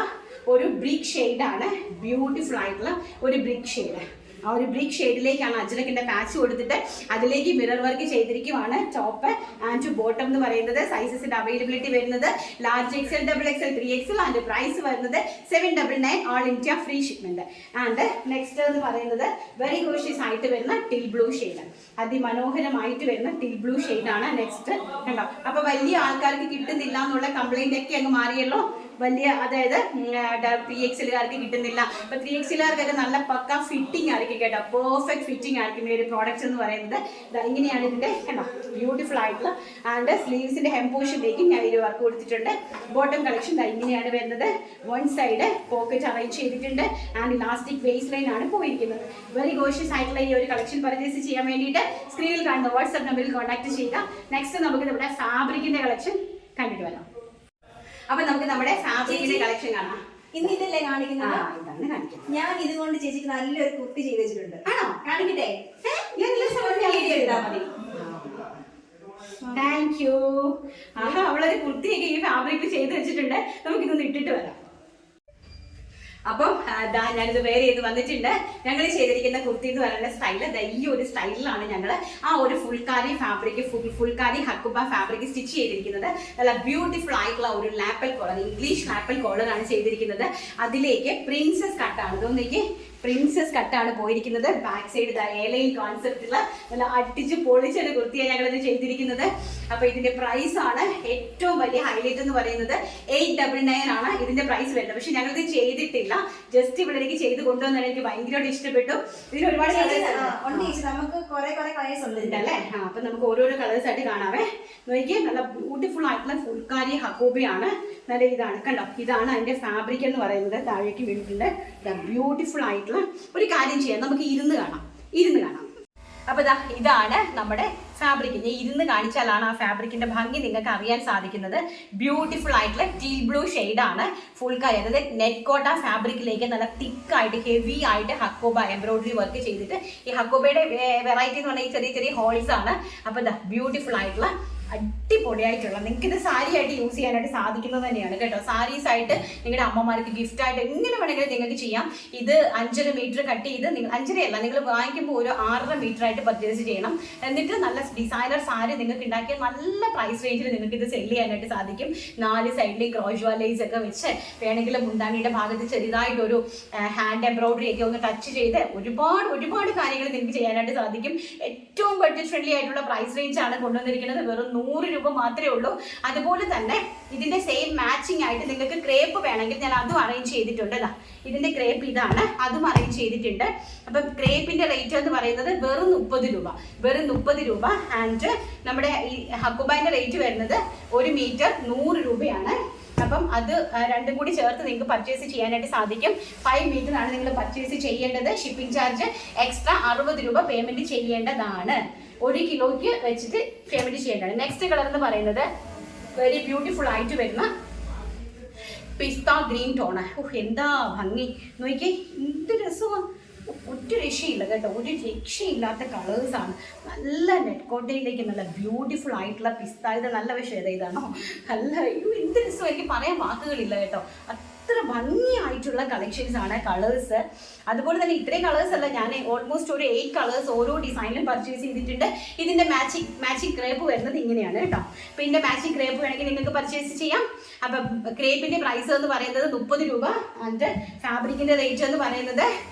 ഒരു ബ്രിക്ക് ഷെയ്ഡാണ്. ബ്യൂട്ടിഫുൾ ആയിട്ടുള്ള ഒരു ബ്രിക്ക് ഷെയ്ഡ്. ആ ഒരു ബ്രിക്ക് ഷെയ്ഡിലേക്കാണ് അജ്രക്കിന്റെ പാച്ച് കൊടുത്തിട്ട് അതിലേക്ക് മിറർ വർക്ക് ചെയ്തിരിക്കുവാണ്. ടോപ്പ് ആൻഡ് ബോട്ടം എന്ന് പറയുന്നത്. സൈസസിന്റെ അവൈലബിലിറ്റി വരുന്നത് large XL, XXL, 3XL and price വരുന്നത് 799 all India free shipment. And next എന്ന് പറയുന്നത് വെരി ഗോഷ്യസ് ആയിട്ട് വരുന്ന ടിൽ ബ്ലൂ ഷെയ്ഡ്. അതിമനോഹരമായിട്ട് വരുന്ന ടിൽ ബ്ലൂ ഷെയ്ഡാണ് നെക്സ്റ്റ്. കണ്ടോ, അപ്പൊ വലിയ ആൾക്കാർക്ക് കിട്ടുന്നില്ല എന്നുള്ള കംപ്ലൈന്റ് ഒക്കെ അങ്ങ് മാറിയല്ലോ. വലിയ, അതായത് 3XLകാർക്ക് കിട്ടുന്നില്ല. അപ്പൊ 3XLകാർക്കൊക്കെ നല്ല പക്ക ഫിറ്റിംഗ് ആയിരിക്കും കേട്ടോ. പെർഫെക്റ്റ് ഫിറ്റിംഗ് ആയിരിക്കും ഈ ഒരു പ്രോഡക്റ്റ്സ് എന്ന് പറയുന്നത്. ഇങ്ങനെയാണ് ഇതിന്റെ, കണ്ടോ, ബ്യൂട്ടിഫുൾ ആയിട്ടുള്ള. ആൻഡ് സ്ലീവ്സിന്റെ ഹെം പോർഷനിലേക്ക് ഞാൻ ഒരു വർക്ക് കൊടുത്തിട്ടുണ്ട്. ബോട്ടം കളക്ഷൻ ഇങ്ങനെയാണ് വരുന്നത്. വൺ സൈഡ് പോക്കറ്റ് അറേഞ്ച് ചെയ്തിട്ടുണ്ട്. ആൻഡ് ഇലാസ്റ്റിക് വേസ്റ്റ് ലൈൻ ആണ് പോയിരിക്കുന്നത്. വെരി ഗോഷ്യസ് ആയിട്ടുള്ള ഈ ഒരു കളക്ഷൻ പർച്ചേസ് ചെയ്യാൻ വേണ്ടിയിട്ട് സ്ക്രീനിൽ കാണുന്ന വാട്സ്ആപ്പ് നമ്പറിൽ കോൺടാക്ട് ചെയ്യുക. നെക്സ്റ്റ് നമുക്ക് നമ്മുടെ ഫാബ്രിക്കിന്റെ കളക്ഷൻ കണ്ടിട്ട് വരാം. അപ്പൊ നമുക്ക് നമ്മുടെ ഫാബ്രിക്കിന്റെ കളക്ഷൻ കാണാം. ഇന്ന് ഇതല്ലേ കാണിക്കുന്നത്? ഇതാണ് കാണിക്കുന്നത്. ഞാൻ ഇതുകൊണ്ട് ചേച്ചിക്ക് നല്ലൊരു കുർത്തി ചെയ്ത് വെച്ചിട്ടുണ്ട്. ആണോ, കാണിക്കട്ടെ? Thank you. അവളൊരു കുർത്തിയൊക്കെ ഈ ഫാബ്രിക് ചെയ്ത് വെച്ചിട്ടുണ്ട്. നമുക്കിതൊന്ന് ഇട്ടിട്ട് വരാം. അപ്പം ഞാനിത് വേറെ ചെയ്ത് വന്നിട്ടുണ്ട്. ഞങ്ങൾ ചെയ്തിരിക്കുന്ന കുർത്തി എന്ന് പറയുന്ന സ്റ്റൈല് ഈ ഒരു സ്റ്റൈലിലാണ് ഞങ്ങൾ ആ ഒരു phulkari fabric, phulkari hakoba fabric stitch ചെയ്തിരിക്കുന്നത്. നല്ല ബ്യൂട്ടിഫുൾ ആയിട്ടുള്ള ഒരു ലാപ്പൽ കോളർ, ഇംഗ്ലീഷ് ലാപ്പൽ കോളറാണ് ചെയ്തിരിക്കുന്നത്. അതിലേക്ക് പ്രിൻസസ് കട്ടാണ്. ഇതൊന്നേക്ക് പ്രിൻസസ് കട്ടാണ് പോയിരിക്കുന്നത്. ബാക്ക് സൈഡ് എലൈൻ കോൺസെപ്റ്റുള്ള നല്ല അടിച്ച് പൊളിച്ചൊരു കുർത്തിയാണ് ഞങ്ങളിത് ചെയ്തിരിക്കുന്നത്. അപ്പൊ ഇതിന്റെ പ്രൈസ് ആണ് ഏറ്റവും വലിയ ഹൈലൈറ്റ് എന്ന് പറയുന്നത് 899 ആണ് ഇതിന്റെ പ്രൈസ് വരുന്നത്. പക്ഷെ ഞങ്ങളിത് ചെയ്തിട്ടില്ല, ജസ്റ്റ് ഇവിടേക്ക് ചെയ്ത് കൊണ്ടുവന്നാൽ എനിക്ക് ഭയങ്കരമായിട്ട് ഇഷ്ടപ്പെട്ടു. ഇതിന് ഒരുപാട് നമുക്ക് കുറെ കളേഴ്സ് ഉണ്ട് അല്ലേ? അപ്പൊ നമുക്ക് ഓരോരോ കളേഴ്സ് ആയിട്ട് കാണാവേ. നോക്കിയേ, നല്ല ബ്യൂട്ടിഫുൾ ആയിട്ടുള്ള ഫുൾക്കാരി ഹക്കോബയാണ്. നല്ല ഇതാണ്, കണ്ടോ, ഇതാണ് അതിന്റെ ഫാബ്രിക് എന്ന് പറയുന്നത്. താഴേക്ക് വീണിട്ടുണ്ട്. ബ്യൂട്ടിഫുൾ ആയിട്ടുള്ള ഒരു കാര്യം ചെയ്യാം, നമുക്ക് ഇരുന്ന് കാണാം. അപ്പൊ ഇതാണ് നമ്മുടെ ഫാബ്രിക്. ഞാൻ ഇരുന്ന് കാണിച്ചാലാണ് ആ ഫാബ്രിക്കിന്റെ ഭംഗി നിങ്ങൾക്ക് അറിയാൻ സാധിക്കുന്നത്. ബ്യൂട്ടിഫുൾ ആയിട്ടുള്ള ടീൽ ബ്ലൂ ഷെയ്ഡാണ് ഫുൾക്കാരി, അതായത് നെറ്റ് കോട്ട ഫാബ്രിക്കിലേക്ക് നല്ല തിക്കായിട്ട് ഹെവി ആയിട്ട് ഹക്കോബ എംബ്രോയിഡറി വർക്ക് ചെയ്തിട്ട്. ഈ ഹക്കോബയുടെ വെറൈറ്റി എന്ന് പറഞ്ഞാൽ ഈ ചെറിയ ചെറിയ ഹോൾസ് ആണ്. അപ്പൊ ബ്യൂട്ടിഫുൾ ആയിട്ടുള്ള അടിപൊളിയായിട്ടുള്ള, നിങ്ങൾക്ക് ഇത് സാരി ആയിട്ട് യൂസ് ചെയ്യാനായിട്ട് സാധിക്കുന്നത് തന്നെയാണ് കേട്ടോ. സാരീസ് ആയിട്ട് നിങ്ങളുടെ അമ്മമാർക്ക് ഗിഫ്റ്റ് ആയിട്ട് എങ്ങനെ വേണമെങ്കിലും നിങ്ങൾക്ക് ചെയ്യാം. ഇത് 5.5 മീറ്റർ കട്ട് ചെയ്ത്, 5.5 അല്ല, നിങ്ങൾ വാങ്ങിക്കുമ്പോൾ ഒരു 6.5 മീറ്റർ ആയിട്ട് പർച്ചേസ് ചെയ്യണം. എന്നിട്ട് നല്ല ഡിസൈനർ സാരി നിങ്ങൾക്ക് ഉണ്ടാക്കിയ നല്ല പ്രൈസ് റേഞ്ചിൽ നിങ്ങൾക്ക് ഇത് സെല് ചെയ്യാനായിട്ട് സാധിക്കും. 4 സൈഡിൽ ക്രോഷ്വാലൈസ് ഒക്കെ വെച്ച് വേണമെങ്കിൽ മുന്താണിയുടെ ഭാഗത്ത് ചെറുതായിട്ടൊരു ഹാൻഡ് എംബ്രോയിഡറി ഒക്കെ ഒന്ന് ടച്ച് ചെയ്ത് ഒരുപാട് കാര്യങ്ങൾ നിങ്ങൾക്ക് ചെയ്യാനായിട്ട് സാധിക്കും. ഏറ്റവും ബഡ്ജറ്റ് ഫ്രണ്ട്ലി ആയിട്ടുള്ള പ്രൈസ് റേഞ്ച് ആണ് കൊണ്ടുവന്നിരിക്കുന്നത്. വെറും 100 രൂപ മാത്രമേ ഉള്ളൂ. അതുപോലെ തന്നെ ഇതിന്റെ സെയിം മാച്ചിങ് ആയിട്ട് നിങ്ങൾക്ക് ക്രേപ്പ് വേണമെങ്കിൽ ഞാൻ അതും അറേഞ്ച് ചെയ്തിട്ടുണ്ട്. ഇതിന്റെ ക്രേപ്പ് ഇതാണ്, അതും അറേഞ്ച് ചെയ്തിട്ടുണ്ട്. അപ്പം ക്രേപ്പിന്റെ റേറ്റ് എന്ന് പറയുന്നത് വെറും 30 രൂപ. ആൻഡ് നമ്മുടെ ഈ ഹക്കുബാന്റെ റേറ്റ് വരുന്നത് 1 മീറ്റർ 100 രൂപയാണ്. അപ്പം അത് രണ്ടും കൂടി ചേർത്ത് നിങ്ങൾക്ക് പർച്ചേസ് ചെയ്യാനായിട്ട് സാധിക്കും. 5 മീറ്റർ ആണ് നിങ്ങൾ പർച്ചേസ് ചെയ്യേണ്ടത്. ഷിപ്പിംഗ് ചാർജ് എക്സ്ട്രാ 60 രൂപ പേയ്മെന്റ് ചെയ്യേണ്ടതാണ്. 1 കിലോയ്ക്ക് വെച്ചിട്ട് പേയ്മെന്റ് ചെയ്യേണ്ടതാണ്. നെക്സ്റ്റ് കളർ എന്ന് പറയുന്നത് വെരി ബ്യൂട്ടിഫുൾ ആയിട്ട് വരുന്ന പിസ്ത ഗ്രീൻ ടോണ്. എന്താ ഭംഗി നോക്കിയേ, എന്ത് രസമാണ്. ഒറ്റ രക്ഷയില്ല കേട്ടോ, ഒരു രക്ഷയില്ലാത്ത കളേഴ്സാണ്. നല്ല നെറ്റ് കോട്ടയിലേക്ക് നല്ല ബ്യൂട്ടിഫുൾ ആയിട്ടുള്ള പിസ്ത. ഇത് നല്ല വിഷയം ഇതാണോ? നല്ല എന്ത് രസം, എനിക്ക് പറയാൻ വാക്കുകളില്ല കേട്ടോ. അത്ര ഭംഗിയായിട്ടുള്ള കളക്ഷൻസ് ആണ്, കളേഴ്സ്. അതുപോലെ തന്നെ ഇത്രയും കളേഴ്സ് അല്ല, ഞാൻ ഓൾമോസ്റ്റ് ഒരു 8 കളേഴ്സ് ഓരോ ഡിസൈനിലും പർച്ചേസ് ചെയ്തിട്ടുണ്ട്. ഇതിന്റെ മാച്ചിങ് ക്രേപ്പ് വരുന്നത് ഇങ്ങനെയാണ് കേട്ടോ. പിന്നെ മാച്ചിങ് ക്രേപ്പ് വേണമെങ്കിൽ നിങ്ങൾക്ക് പർച്ചേസ് ചെയ്യാം. അപ്പം ക്രേപ്പിന്റെ പ്രൈസ് എന്ന് പറയുന്നത് 30 രൂപ. ആൻഡ് ഫാബ്രിക്കിന്റെ റേറ്റ് എന്ന് പറയുന്നത്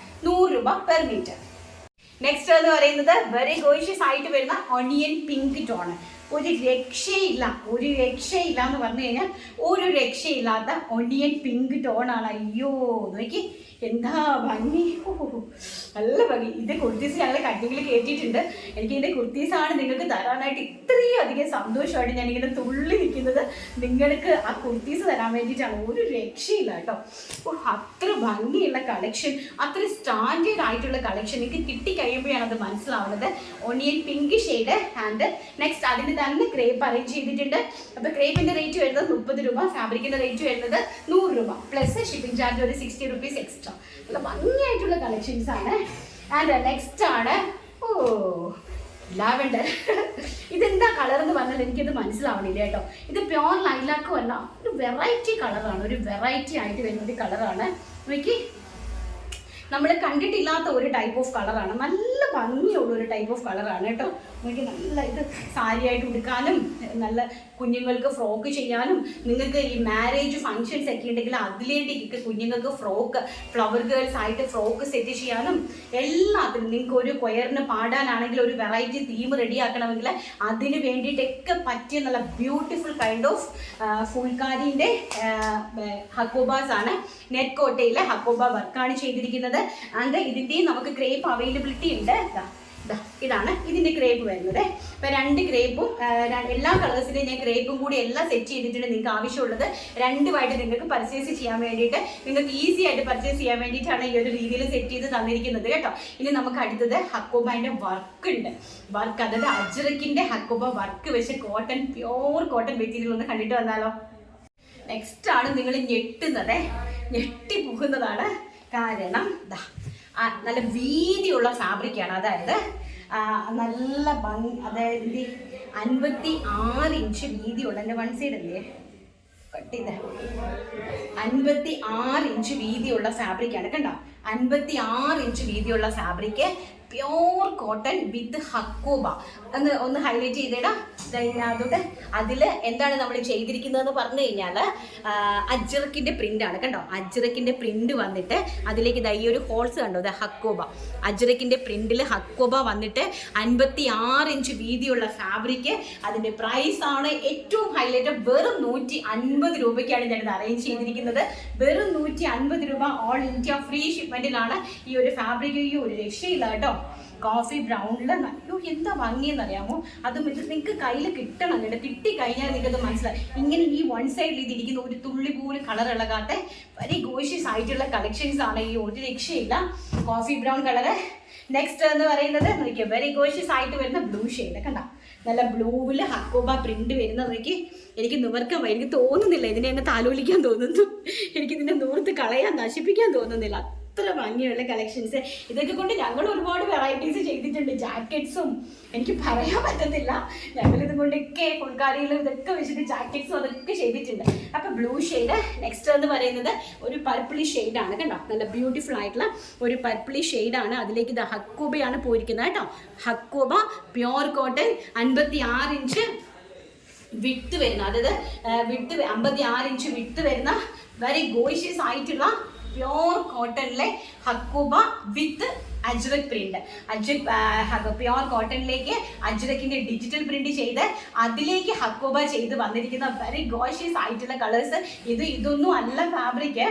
100 രൂപ പെർ മീറ്റർ. നെക്സ്റ്റ് എന്ന് പറയുന്നത് വെരി ഗോഷ്യസ് ആയിട്ട് വരുന്ന ഒണിയൻ പിങ്ക് ടോണ്. ഒരു രക്ഷയില്ല എന്ന് പറഞ്ഞു കഴിഞ്ഞാൽ ഒരു രക്ഷയില്ലാത്ത ഒണിയൻ പിങ്ക് ടോണാണ്. അയ്യോ നോക്കി, എന്താ ഭംഗി, നല്ല ഭംഗി. ഇത് കുർത്തീസ് ഞങ്ങൾ കട്ടിങ്ങിൽ കയറ്റിയിട്ടുണ്ട്. എനിക്ക് ഇതിൻ്റെ കുർത്തീസാണ് നിങ്ങൾക്ക് തരാനായിട്ട് ഇത്രയും അധികം സന്തോഷമായിട്ട് ഞാനിങ്ങനെ തുള്ളി നിൽക്കുന്നത്. നിങ്ങൾക്ക് ആ കുർത്തീസ് തരാൻ വേണ്ടിയിട്ടാണ്. ഒരു രക്ഷയില്ല കേട്ടോ. അത്ര ഭംഗിയുള്ള കളക്ഷൻ, അത്ര സ്റ്റാൻഡേർഡ് ആയിട്ടുള്ള കളക്ഷൻ എനിക്ക് കിട്ടിക്കഴിയുമ്പോഴാണ് അത് മനസ്സിലാവുന്നത്. Onion pink shade and next അതിന് തന്നെ ക്രേപ്പ് അറേഞ്ച് ചെയ്തിട്ടുണ്ട്. അപ്പോൾ ക്രേപ്പിൻ്റെ റേറ്റ് വരുന്നത് 30 രൂപ, ഫാബ്രിക്കിൻ്റെ റേറ്റ് വരുന്നത് 100 രൂപ പ്ലസ് ഷിപ്പിംഗ് ചാർജ് ഒരു 60 rupees എക്സ്ട്രാ. നല്ല ഭംഗിയായിട്ടുള്ള കളക്ഷൻസ് ആണ്. ആൻഡ് നെക്സ്റ്റ് ആണ് ലാവെൻഡർ. ഇതെന്താ കളർ എന്ന് പറഞ്ഞാൽ എനിക്കത് മനസ്സിലാവണില്ല കേട്ടോ. ഇത് പ്യോർ ലൈലാക്കും അല്ല, ഒരു വെറൈറ്റി കളറാണ്, ഒരു വെറൈറ്റി ആയിട്ട് വരുന്ന ഒരു കളറാണ്. നോക്കി, നമ്മൾ കണ്ടിട്ടില്ലാത്ത ഒരു ടൈപ്പ് ഓഫ് കളറാണ്. നല്ല ഭംഗിയുള്ള ഒരു ടൈപ്പ് ഓഫ് കളറാണ് കേട്ടോ. നമുക്ക് നല്ല ഇത് സാരിയായിട്ട് ഉടുക്കാനും നല്ല കുഞ്ഞുങ്ങൾക്ക് ഫ്രോക്ക് ചെയ്യാനും, നിങ്ങൾക്ക് ഈ മാരേജ് ഫങ്ഷൻസ് ഒക്കെ ഉണ്ടെങ്കിൽ അതിലേക്ക് കുഞ്ഞുങ്ങൾക്ക് ഫ്രോക്ക്, ഫ്ലവർ ഗേൾസ് ആയിട്ട് ഫ്രോക്ക് സെറ്റ് ചെയ്യാനും എല്ലാത്തിനും, നിങ്ങൾക്ക് ഒരു കൊയറിന് പാടാനാണെങ്കിൽ ഒരു വെറൈറ്റി തീം റെഡിയാക്കണമെങ്കിൽ അതിന് വേണ്ടിയിട്ടൊക്കെ പറ്റിയ നല്ല ബ്യൂട്ടിഫുൾ കൈൻഡ് ഓഫ് ഫുൾക്കാരിൻ്റെ ഹക്കോബാസ് ആണ്. നെറ്റ് കോട്ടയിലെ ഹക്കോബ വർക്കാണ് ചെയ്തിരിക്കുന്നത്. ആൻഡ് ഇതിൻ്റെയും നമുക്ക് ക്രേപ്പ് അവൈലബിലിറ്റി ഉണ്ട്. ഇതാണ് ഇതിൻ്റെ ക്രേപ്പ് വരുന്നത്. ഇപ്പം 2 ക്രേപ്പും എല്ലാ കളേഴ്സിൻ്റെയും ഞാൻ ക്രേപ്പും കൂടി എല്ലാം സെറ്റ് ചെയ്തിട്ടുണ്ട്. നിങ്ങൾക്ക് ആവശ്യമുള്ളത് രണ്ടുമായിട്ട് നിങ്ങൾക്ക് പർച്ചേസ് ചെയ്യാൻ വേണ്ടിയിട്ട്, നിങ്ങൾക്ക് ഈസി ആയിട്ട് പർച്ചേസ് ചെയ്യാൻ വേണ്ടിയിട്ടാണ് ഈ ഒരു രീതിയിൽ സെറ്റ് ചെയ്ത് തന്നിരിക്കുന്നത് കേട്ടോ. ഇനി നമുക്ക് അടുത്തത് ഹക്കോബാൻ്റെ വർക്ക് ഉണ്ട്. വർക്ക് അതായത് അജ്രക്കിൻ്റെ ഹക്കോബ വർക്ക് വെച്ച് കോട്ടൺ, പ്യോർ കോട്ടൺ മെറ്റീരിയൽ ഒന്ന് കണ്ടിട്ട് വന്നാലോ. നെക്സ്റ്റ് ആണ് നിങ്ങൾ ഞെട്ടിപ്പോകുന്നതാണ്. കാരണം നല്ല വീതിയുള്ള ഫാബ്രിക്കാണ്. അതായത് നല്ല ഭംഗി, അതായത് 56 ഇഞ്ച് വീതിയുള്ള, എൻ്റെ വൺ സൈഡ് അല്ലേ കട്ട് ചെയ്ത്, 56 ഇഞ്ച് വീതിയുള്ള ഫാബ്രിക്കാണ്. കണ്ടോ, 56 ഇഞ്ച് വീതിയുള്ള ഫാബ്രിക്ക്, പ്യോർ കോട്ടൺ വിത്ത് ഹക്കോബ. ഒന്ന് ഹൈലൈറ്റ് ചെയ്തേടാ ഇതിനകത്തോട്ട്. അതിൽ എന്താണ് നമ്മൾ ചെയ്തിരിക്കുന്നതെന്ന് പറഞ്ഞു കഴിഞ്ഞാൽ അജ്രക്കിൻ്റെ പ്രിൻ്റാണ്. കണ്ടോ, അജ്രക്കിൻ്റെ പ്രിൻ്റ് വന്നിട്ട് അതിലേക്ക് ഈ ഒരു ഹോൾസ് കണ്ടോ, ഇത് ഹക്കോബ. അജ്രക്കിൻ്റെ പ്രിൻറ്റിൽ ഹക്കോബ വന്നിട്ട് 56 ഇഞ്ച് വീതിയുള്ള ഫാബ്രിക്ക്. അതിൻ്റെ പ്രൈസാണ് ഏറ്റവും ഹൈലൈറ്റ്. വെറും 150 രൂപയ്ക്കാണ് ഞാനിത് അറേഞ്ച് ചെയ്തിരിക്കുന്നത്. വെറും 150 രൂപ. ഓൾ ഇന്ത്യ ഫ്രീ ഷിപ്മെൻറ്റിലാണ് ഈ ഒരു ഫാബ്രിക്. ഈ ഒരു രക്ഷയില്ല കേട്ടോ. കോഫി ബ്രൗണിൽ നല്ല എന്താ ഭംഗിയെന്നറിയാമോ. അതും ഇത് നിങ്ങൾക്ക് കയ്യിൽ കിട്ടണം കേട്ടോ. കിട്ടിക്കഴിഞ്ഞാൽ നിങ്ങൾക്കത് മനസ്സിലായി. ഇങ്ങനെ ഈ വൺ സൈഡിൽ ഇതിരിക്കുന്ന ഒരു തുള്ളി പോലും കളർ ഇളകാത്ത വെരി ഗോഷ്യസ് ആയിട്ടുള്ള കളക്ഷൻസ് ആണ്. ഈ ഒരു രക്ഷയില്ല. Coffee brown colour. നെക്സ്റ്റ് എന്ന് പറയുന്നത് നോക്കിയാൽ വെരി ഗോഷ്യസ് ആയിട്ട് വരുന്ന ബ്ലൂ ഷെയ്ഡ്. കണ്ട, നല്ല ബ്ലൂവിൽ ഹക്കോബ പ്രിന്റ് വരുന്ന നോക്കി. എനിക്ക് നിവർക്കാൻ എനിക്ക് തോന്നുന്നില്ല, ഇതിനെ എന്നെ താലോലിക്കാൻ തോന്നുന്നു. എനിക്കിതിനെ നൂർത്ത് കളയാൻ, നശിപ്പിക്കാൻ തോന്നുന്നില്ല. അത്ര ഭംഗിയുള്ള കളക്ഷൻസ്. ഇതൊക്കെ കൊണ്ട് ഞങ്ങൾ ഒരുപാട് വെറൈറ്റീസ് ചെയ്തിട്ടുണ്ട്. ജാക്കറ്റ്സും എനിക്ക് പറയാൻ പറ്റത്തില്ല. ഞങ്ങളിത് കൊണ്ടൊക്കെ ഫുൾക്കാരിയിലും ഇതൊക്കെ വെച്ചിട്ട് ജാക്കറ്റ്സും അതൊക്കെ ചെയ്തിട്ടുണ്ട്. അപ്പം ബ്ലൂ ഷെയ്ഡ്. നെക്സ്റ്റ് എന്ന് പറയുന്നത് ഒരു പർപ്പിളി ഷെയ്ഡാണ്. കണ്ടോ, നല്ല ബ്യൂട്ടിഫുൾ ആയിട്ടുള്ള ഒരു പർപ്പിളി ഷെയ്ഡാണ്. അതിലേക്ക് ഇത് ഹക്കോബയാണ് പോയിരിക്കുന്നത് കേട്ടോ. ഹക്കോബ പ്യോർ കോട്ടൺ, 56 ഇഞ്ച് വിട്ട് വരുന്ന, അതായത് 56 ഇഞ്ച് വിട്ട് വരുന്ന വെരി ഗോഷ്യസ് ആയിട്ടുള്ള പ്യോർ കോട്ടണിലെ hakoba with Ajrak print. Pure കോട്ടണിലേക്ക് അജ്രക്കിന്റെ ഡിജിറ്റൽ പ്രിന്റ് ചെയ്ത് അതിലേക്ക് ഹക്കോബ ചെയ്ത് വന്നിരിക്കുന്ന വെരി ഗോഷ്യസ് ആയിട്ടുള്ള കളേഴ്സ്. ഇതൊന്നും അല്ല ഫാബ്രിക്,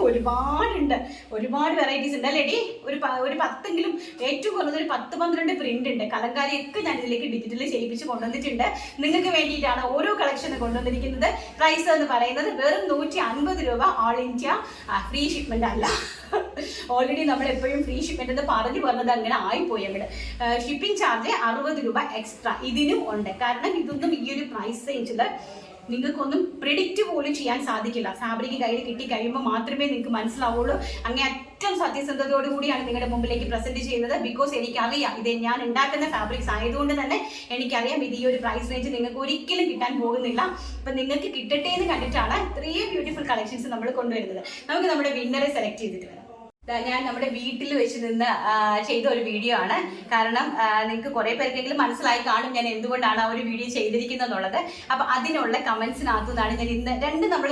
ഒരുപാടുണ്ട്, ഒരുപാട് വെറൈറ്റീസ് ഉണ്ട് അല്ലേടി. ഒരു 10എങ്കിലും, ഏറ്റവും കുറഞ്ഞത് ഒരു 10-12 പ്രിന്റ് ഉണ്ട്. കലങ്കാരിയൊക്കെ ഞാൻ ഇതിലേക്ക് ഡിജിറ്റൽ ചെയ്യിപ്പിച്ച് കൊണ്ടുവന്നിട്ടുണ്ട്. നിങ്ങൾക്ക് വേണ്ടിയിട്ടാണ് ഓരോ കളക്ഷൻ കൊണ്ടുവന്നിരിക്കുന്നത്. പ്രൈസ് എന്ന് പറയുന്നത് വെറും 150 രൂപ. ഓൾ ഇന്ത്യ ഫ്രീ ഷിപ്മെന്റ് അല്ല. ഓൾറെഡി നമ്മൾ എപ്പോഴും ഫ്രീ ഷിപ്മെന്റ് എന്ന് പറഞ്ഞു പറഞ്ഞത് അങ്ങനെ ആയിപ്പോയി. അങ്ങോട്ട് ഷിപ്പിംഗ് ചാർജ് 60 രൂപ എക്സ്ട്രാ ഇതിനും ഉണ്ട്. കാരണം ഇതൊന്നും ഈ ഒരു പ്രൈസ് റേഞ്ചിൽ നിങ്ങൾക്കൊന്നും പ്രിഡിക്റ്റ് പോലും ചെയ്യാൻ സാധിക്കില്ല. ഫാബ്രിക് കയ്യിൽ കിട്ടി കഴിയുമ്പോൾ മാത്രമേ നിങ്ങൾക്ക് മനസ്സിലാവുള്ളൂ. അങ്ങനെ ഏറ്റവും സത്യസന്ധതയോടുകൂടിയാണ് നിങ്ങളുടെ മുമ്പിലേക്ക് പ്രസന്റ് ചെയ്യുന്നത്. ബിക്കോസ് എനിക്കറിയാം, ഇത് ഞാൻ ഉണ്ടാക്കുന്ന ഫാബ്രിക്സ് ആയതുകൊണ്ട് തന്നെ എനിക്കറിയാം ഇത് ഈ ഒരു പ്രൈസ് റേഞ്ച് നിങ്ങൾക്ക് ഒരിക്കലും കിട്ടാൻ പോകുന്നില്ല. അപ്പം നിങ്ങൾക്ക് കിട്ടട്ടെ എന്ന് കണ്ടിട്ടാണ് ഇത്രയും ബ്യൂട്ടിഫുൾ കളക്ഷൻസ് നമ്മൾ കൊണ്ടുവരുന്നത്. നമുക്ക് നമ്മുടെ വിന്നറെ സെലക്ട് ചെയ്തിട്ട് വരാം. ഞാൻ നമ്മുടെ വീട്ടിൽ വെച്ച് നിന്ന് ചെയ്ത ഒരു വീഡിയോ ആണ്. കാരണം നിങ്ങൾക്ക് കുറേ പേർക്കെങ്കിലും മനസ്സിലായി കാണും ഞാൻ എന്തുകൊണ്ടാണ് ആ ഒരു വീഡിയോ ചെയ്തിരിക്കുന്നത് എന്നുള്ളത്. അപ്പം അതിനുള്ള കമൻസിനകത്തുനിന്നാണ് ഞാൻ ഇന്ന് നമ്മൾ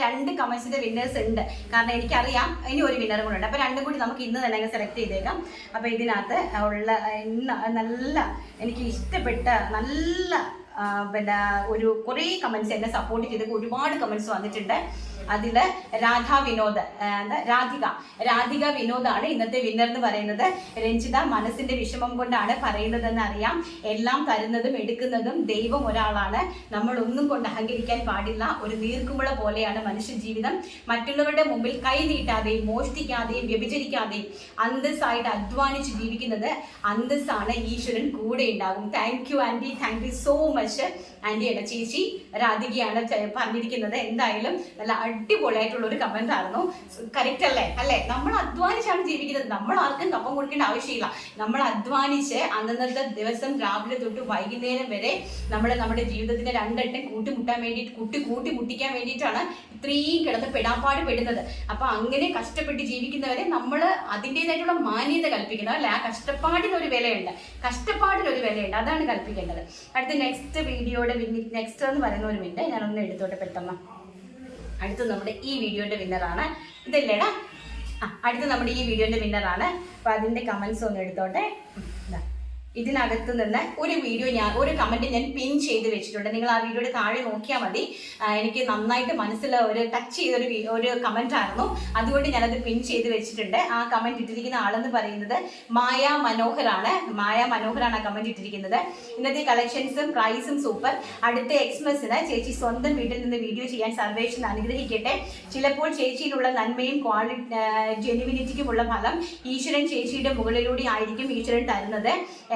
2 കമൻസിന്റെ വിന്നേഴ്സ് ഉണ്ട്. കാരണം എനിക്കറിയാം ഇനി ഒരു വിന്നറും കൂടെ ഉണ്ട്. അപ്പം 2 കൂടി നമുക്ക് ഇന്ന് തന്നെ സെലക്ട് ചെയ്തേക്കാം. അപ്പം ഇതിനകത്ത് ഉള്ള നല്ല എനിക്ക് ഇഷ്ടപ്പെട്ട നല്ല പിന്നെ ഒരു കുറേ കമൻസ് എന്നെ സപ്പോർട്ട് ചെയ്ത് ഒരുപാട് കമൻസ് വന്നിട്ടുണ്ട്. അതിൽ രാധിക വിനോദാണ് ഇന്നത്തെ വിന്നർ എന്ന് പറയുന്നത്. രഞ്ജിത മനസ്സിന്റെ വിഷമം കൊണ്ടാണ് പറയുന്നതെന്ന് അറിയാം. എല്ലാം തരുന്നതും എടുക്കുന്നതും ദൈവം ഒരാളാണ്. നമ്മൾ ഒന്നും കൊണ്ട് അഹങ്കരിക്കാൻ പാടില്ല. ഒരു നീർക്കുമ്പള പോലെയാണ് മനുഷ്യ ജീവിതം. മറ്റുള്ളവരുടെ മുമ്പിൽ കൈ നീട്ടാതെയും മോഷ്ടിക്കാതെയും വ്യഭിചരിക്കാതെയും അന്തസ്സായിട്ട് അധ്വാനിച്ച് ജീവിക്കുന്നത് അന്തസ്സാണ്. ഈശ്വരൻ കൂടെ ഉണ്ടാകും. Thank you aunty, thank you so much ആൻറ്റിയുടെ ചേച്ചി രാധികയാണ് പറഞ്ഞിരിക്കുന്നത്. എന്തായാലും നല്ല അടിപൊളിയായിട്ടുള്ള ഒരു കമന്റ് ആയിരുന്നു. കറക്റ്റ് അല്ലേ? നമ്മൾ അധ്വാനിച്ചാണ് ജീവിക്കുന്നത്. നമ്മൾ ആർക്കും കപ്പം കൊടുക്കേണ്ട ആവശ്യമില്ല. നമ്മൾ അധ്വാനിച്ച് അന്നത്തെ ദിവസം രാവിലെ തൊട്ട് വൈകുന്നേരം വരെ നമ്മൾ നമ്മുടെ ജീവിതത്തിന്റെ രണ്ടെട്ടം കൂട്ടിമുട്ടിക്കാൻ വേണ്ടിയിട്ടാണ് ഇത്രയും കിടന്ന് പെടാപ്പാട് പെടുന്നത്. അപ്പൊ അങ്ങനെ കഷ്ടപ്പെട്ട് ജീവിക്കുന്നവരെ നമ്മൾ അതിൻ്റെതായിട്ടുള്ള മാന്യത കൽപ്പിക്കണം അല്ലെ? ആ കഷ്ടപ്പാടിനൊരു വിലയുണ്ട്, അതാണ് കൽപ്പിക്കേണ്ടത്. അടുത്ത നെക്സ്റ്റ് എന്ന് പറയുന്ന ഒരു മിനിറ്റ് ഞാനൊന്ന് എടുത്തോട്ടെ പെട്ടെന്ന്. അടുത്ത നമ്മുടെ ഈ വീഡിയോന്റെ വിന്നറാണ്. ഇതല്ലേടാ? അടുത്ത നമ്മുടെ ഈ വീഡിയോന്റെ വിന്നറാണ്. അപ്പൊ അതിന്റെ കമന്റ്സ് ഒന്ന് എടുത്തോട്ടെ. ഇതിനകത്ത് നിന്ന് ഒരു കമന്റ് ഞാൻ പിൻ ചെയ്ത് വെച്ചിട്ടുണ്ട്. നിങ്ങൾ ആ വീഡിയോയുടെ താഴെ നോക്കിയാൽ മതി. എനിക്ക് നന്നായിട്ട് മനസ്സിൽ ഒരു ടച്ച് ചെയ്തൊരു കമന്റ് ആയിരുന്നു, അതുകൊണ്ട് ഞാനത് പിൻ ചെയ്ത് വെച്ചിട്ടുണ്ട്. ആ കമന്റ് ഇട്ടിരിക്കുന്ന ആളെന്ന് പറയുന്നത് മായ മനോഹറാണ് ആ കമന്റ് ഇട്ടിരിക്കുന്നത്. ഇന്നത്തെ കളക്ഷൻസും പ്രൈസും സൂപ്പർ. അടുത്ത എക്സ്മസിന് ചേച്ചി സ്വന്തം വീട്ടിൽ നിന്ന് വീഡിയോ ചെയ്യാൻ സർവേഷൻ അനുഗ്രഹിക്കട്ടെ. ചിലപ്പോൾ ചേച്ചിയിലുള്ള നന്മയും ജെനുവിനിറ്റിക്കുമുള്ള ഫലം ഈശ്വരൻ ചേച്ചിയുടെ മുകളിലൂടെ ആയിരിക്കും ഈശ്വരൻ തരുന്നത്.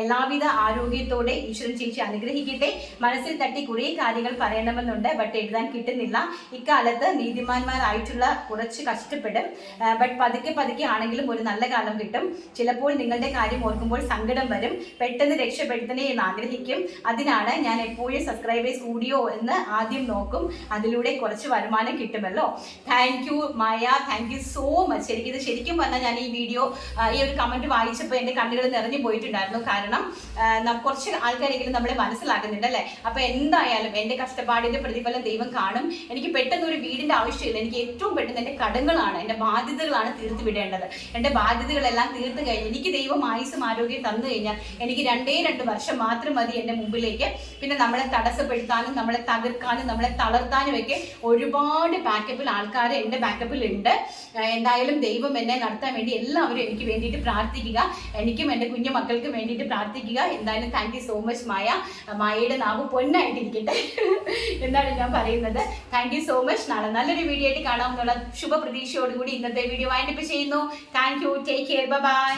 എല്ലാവിധ ആരോഗ്യത്തോടെ ഈശ്വരൻ ചേച്ചി അനുഗ്രഹിക്കട്ടെ. മനസ്സിൽ തട്ടി കുറേ കാര്യങ്ങൾ പറയണമെന്നുണ്ട്, ബട്ട് എഴുതാൻ കിട്ടുന്നില്ല. ഇക്കാലത്ത് നീതിമാന്മാരായിട്ടുള്ള കുറച്ച് കഷ്ടപ്പെടും, ബട്ട് പതുക്കെ ആണെങ്കിലും ഒരു നല്ല കാലം കിട്ടും. ചിലപ്പോൾ നിങ്ങളുടെ കാര്യം ഓർക്കുമ്പോൾ സങ്കടം വരും. പെട്ടെന്ന് രക്ഷപ്പെടുത്തണേ എന്ന് ആഗ്രഹിക്കും. അതിനാണ് ഞാൻ എപ്പോഴും സബ്സ്ക്രൈബേഴ്സ് കൂടിയോ എന്ന് ആദ്യം നോക്കും. അതിലൂടെ കുറച്ച് വരുമാനം കിട്ടുമല്ലോ. Thank you Maya, thank you so much. ശരിക്കും പറഞ്ഞാൽ ഞാൻ ഈ ഒരു കമന്റ് വായിച്ചപ്പോൾ എൻ്റെ കണ്ണുകൾ നിറഞ്ഞു പോയിട്ടുണ്ടായിരുന്നു. കാരണം കുറച്ച് ആൾക്കാരെങ്കിലും നമ്മളെ മനസ്സിലാക്കുന്നുണ്ട് അല്ലേ? അപ്പൊ എന്തായാലും എന്റെ കഷ്ടപ്പാടിന്റെ പ്രതിഫലം ദൈവം കാണും. എനിക്ക് പെട്ടെന്ന് ഒരു വീടിന്റെ ആവശ്യമില്ല. എനിക്ക് ഏറ്റവും പെട്ടെന്ന് എന്റെ കടങ്ങളാണ്, എന്റെ ബാധ്യതകളാണ് തീർത്ത് വിടേണ്ടത്. എന്റെ ബാധ്യതകളെല്ലാം തീർത്ത് കഴിഞ്ഞ് എനിക്ക് ദൈവം ആയുസ്സും ആരോഗ്യം തന്നു കഴിഞ്ഞാൽ എനിക്ക് 2 വർഷം മാത്രം മതി എന്റെ മുമ്പിലേക്ക്. പിന്നെ നമ്മളെ തടസ്സപ്പെടുത്താനും നമ്മളെ തകർക്കാനും നമ്മളെ തളർത്താനും ഒക്കെ ഒരുപാട് ബാക്കപ്പിൽ ആൾക്കാർ എന്റെ ബാക്കപ്പിൽ ഉണ്ട്. എന്തായാലും ദൈവം എന്നെ നടത്താൻ വേണ്ടി എല്ലാവരും എനിക്ക് വേണ്ടിയിട്ട് പ്രാർത്ഥിക്കുക. എനിക്കും എൻ്റെ കുഞ്ഞു മക്കൾക്കും വേണ്ടിയിട്ട് പ്രാർത്ഥിക്കുക. എന്തായാലും താങ്ക് യു സോ മച്ച് മായയുടെ നാവ് പൊന്നായിട്ടിരിക്കട്ടെ എന്താണ് ഞാൻ പറയുന്നത്. Thank you so much. നാളെ നല്ലൊരു വീഡിയോ ആയിട്ട് കാണാമെന്നുള്ള ശുഭപ്രതീക്ഷയോടുകൂടി ഇന്നത്തെ വീഡിയോ വൈൻഡപ്പ് ചെയ്യുന്നു. Thank you, take care, by.